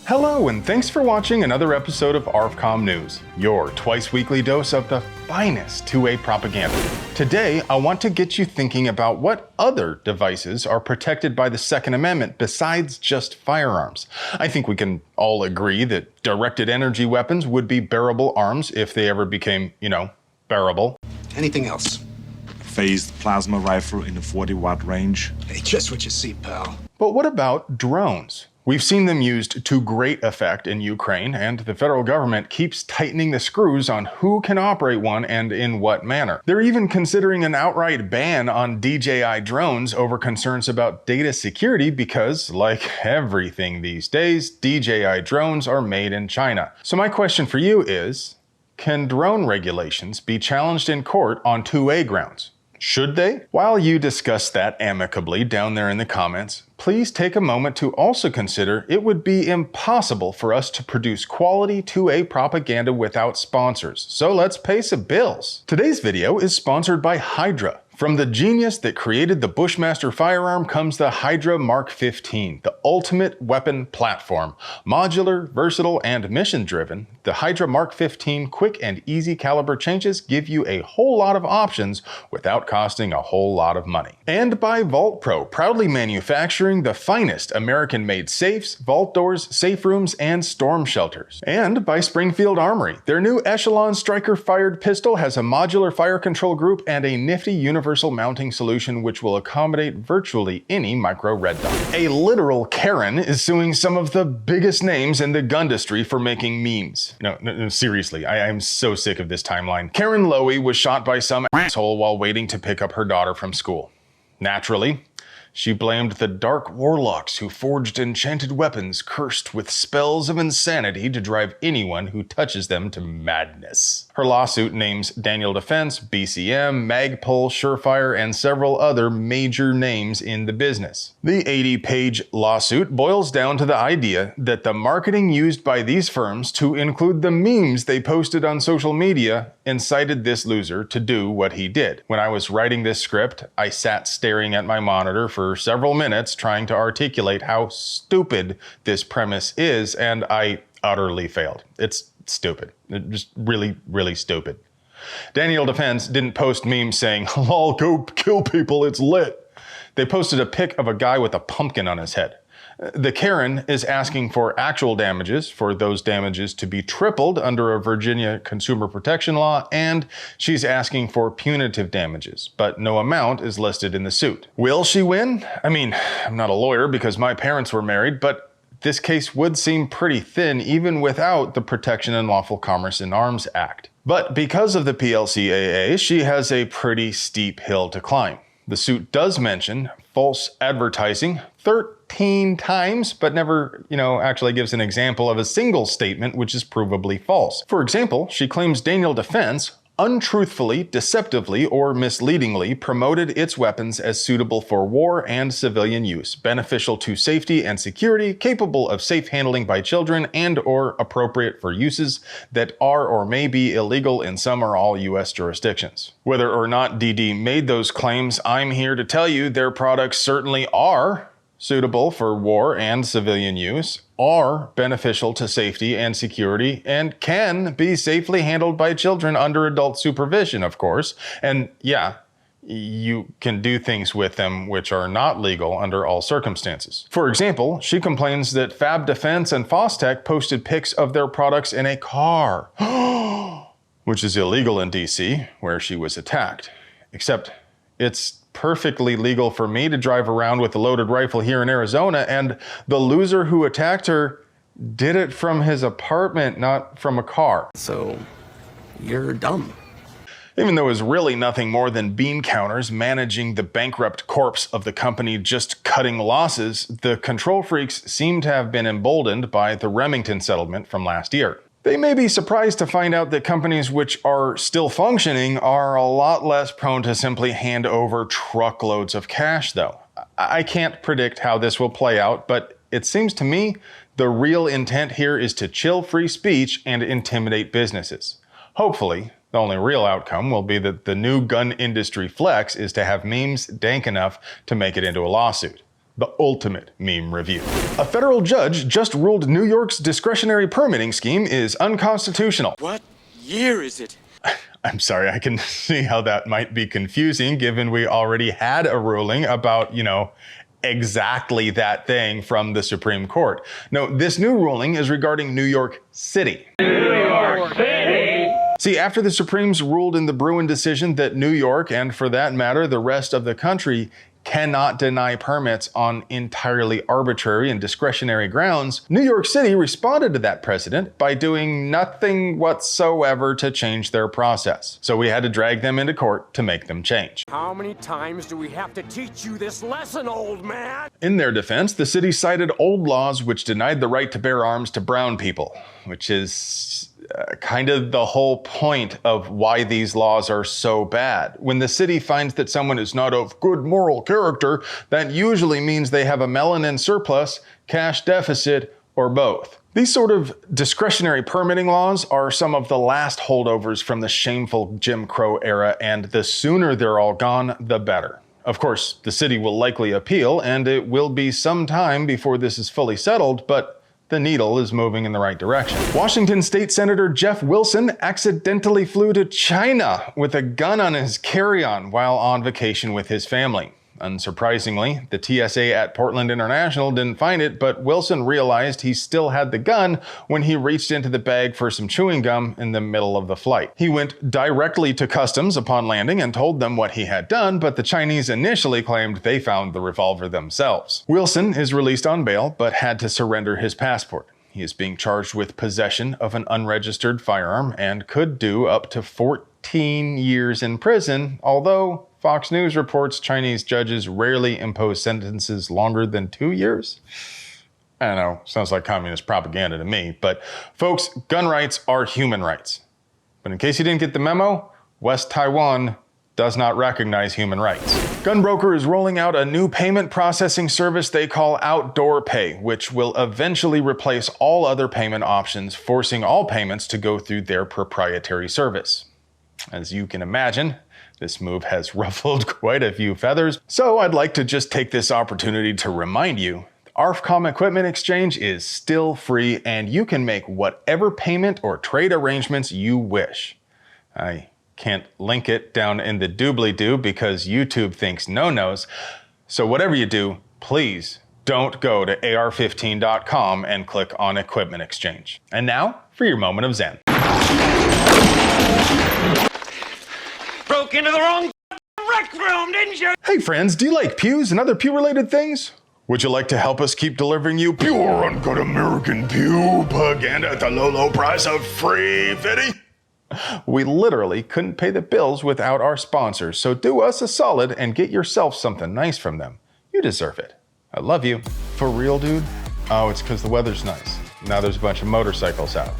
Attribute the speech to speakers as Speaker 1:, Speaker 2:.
Speaker 1: Hello, and thanks for watching another episode of ARFCOM News, your twice-weekly dose of the finest 2A propaganda. Today, I want to get you thinking about what other devices are protected by the Second Amendment besides just firearms. I think we can all agree that directed energy weapons would be bearable arms if they ever became, bearable.
Speaker 2: Anything else?
Speaker 3: Phased plasma rifle in the 40-watt range.
Speaker 2: Hey, just what you see, pal.
Speaker 1: But what about drones? We've seen them used to great effect in Ukraine, and the federal government keeps tightening the screws on who can operate one and in what manner. They're even considering an outright ban on DJI drones over concerns about data security because, like everything these days, DJI drones are made in China. So my question for you is, can drone regulations be challenged in court on 2A grounds? Should they? While you discuss that amicably down there in the comments, please take a moment to also consider it would be impossible for us to produce quality 2A propaganda without sponsors. So let's pay some bills. Today's video is sponsored by Hydra. From the genius that created the Bushmaster firearm comes the Hydra Mark 15, the ultimate weapon platform. Modular, versatile, and mission-driven, the Hydra Mark 15 quick and easy caliber changes give you a whole lot of options without costing a whole lot of money. And by Vault Pro, proudly manufacturing the finest American-made safes, vault doors, safe rooms, and storm shelters. And by Springfield Armory. Their new Echelon striker-fired pistol has a modular fire control group and a nifty universal mounting solution which will accommodate virtually any micro red dot. A literal Karen is suing some of the biggest names in the gun industry for making memes. No, seriously, I am so sick of this timeline. Karen Lowy was shot by some asshole while waiting to pick up her daughter from school. Naturally, she blamed the dark warlocks who forged enchanted weapons cursed with spells of insanity to drive anyone who touches them to madness. Her lawsuit names Daniel Defense, BCM, Magpul, Surefire, and several other major names in the business. The 80-page lawsuit boils down to the idea that the marketing used by these firms to include the memes they posted on social media incited this loser to do what he did. When I was writing this script, I sat staring at my monitor for several minutes trying to articulate how stupid this premise is, and I utterly failed. It's stupid. Just really, really stupid. Daniel Defense didn't post memes saying, "Lol, go kill people, it's lit." They posted a pic of a guy with a pumpkin on his head. The Karen is asking for actual damages, for those damages to be tripled under a Virginia consumer protection law, and she's asking for punitive damages, but no amount is listed in the suit. Will she win? I mean, I'm not a lawyer because my parents were married, but this case would seem pretty thin even without the Protection and Lawful Commerce in Arms Act. But because of the PLCAA, she has a pretty steep hill to climb. The suit does mention false advertising 13 times, but never, actually gives an example of a single statement which is provably false. For example, she claims Daniel Defense untruthfully, deceptively, or misleadingly promoted its weapons as suitable for war and civilian use, beneficial to safety and security, capable of safe handling by children, and or appropriate for uses that are or may be illegal in some or all U.S. jurisdictions. Whether or not DD made those claims, I'm here to tell you their products certainly are suitable for war and civilian use, are beneficial to safety and security, and can be safely handled by children under adult supervision, of course. And yeah, you can do things with them which are not legal under all circumstances. For example, she complains that Fab Defense and Fostech posted pics of their products in a car, which is illegal in DC, where she was attacked. Except it's perfectly legal for me to drive around with a loaded rifle here in Arizona, and the loser who attacked her did it from his apartment, not from a car.
Speaker 2: So, you're dumb.
Speaker 1: Even though it was really nothing more than bean counters managing the bankrupt corpse of the company just cutting losses, the control freaks seem to have been emboldened by the Remington settlement from last year. They may be surprised to find out that companies which are still functioning are a lot less prone to simply hand over truckloads of cash, though. I can't predict how this will play out, but it seems to me the real intent here is to chill free speech and intimidate businesses. Hopefully, the only real outcome will be that the new gun industry flex is to have memes dank enough to make it into a lawsuit. The ultimate meme review. A federal judge just ruled New York's discretionary permitting scheme is unconstitutional.
Speaker 4: What year is it?
Speaker 1: I'm sorry, I can see how that might be confusing given we already had a ruling about, exactly that thing from the Supreme Court. No, this new ruling is regarding New York City.
Speaker 5: New York City!
Speaker 1: See, after the Supremes ruled in the Bruin decision that New York, and for that matter, the rest of the country, cannot deny permits on entirely arbitrary and discretionary grounds, New York City responded to that precedent by doing nothing whatsoever to change their process. So we had to drag them into court to make them change.
Speaker 4: How many times do we have to teach you this lesson, old man?
Speaker 1: In their defense, the city cited old laws which denied the right to bear arms to brown people, which is kind of the whole point of why these laws are so bad. When the city finds that someone is not of good moral character, that usually means they have a melanin surplus, cash deficit, or both. These sort of discretionary permitting laws are some of the last holdovers from the shameful Jim Crow era, and the sooner they're all gone, the better. Of course, the city will likely appeal, and it will be some time before this is fully settled, but the needle is moving in the right direction. Washington State Senator Jeff Wilson accidentally flew to China with a gun on his carry-on while on vacation with his family. Unsurprisingly, the TSA at Portland International didn't find it, but Wilson realized he still had the gun when he reached into the bag for some chewing gum in the middle of the flight. He went directly to customs upon landing and told them what he had done, but the Chinese initially claimed they found the revolver themselves. Wilson is released on bail, but had to surrender his passport. He is being charged with possession of an unregistered firearm and could do up to 14 years in prison, although Fox News reports Chinese judges rarely impose sentences longer than 2 years. I don't know, sounds like communist propaganda to me, but folks, gun rights are human rights. But in case you didn't get the memo, West Taiwan does not recognize human rights. Gunbroker is rolling out a new payment processing service they call Outdoor Pay, which will eventually replace all other payment options, forcing all payments to go through their proprietary service. As you can imagine, this move has ruffled quite a few feathers, so I'd like to just take this opportunity to remind you, the ARFCOM Equipment Exchange is still free and you can make whatever payment or trade arrangements you wish. I can't link it down in the doobly-doo because YouTube thinks no-nos, so whatever you do, please don't go to AR15.com and click on Equipment Exchange. And now for your moment of Zen.
Speaker 4: Broke into the wrong rec room, didn't you?
Speaker 1: Hey friends, do you like pews and other pew-related things? Would you like to help us keep delivering you pure, uncut American pew propaganda at the low, low price of free fitty? We literally couldn't pay the bills without our sponsors, so do us a solid and get yourself something nice from them. You deserve it. I love you. For real, dude? Oh, it's because the weather's nice. Now there's a bunch of motorcycles out.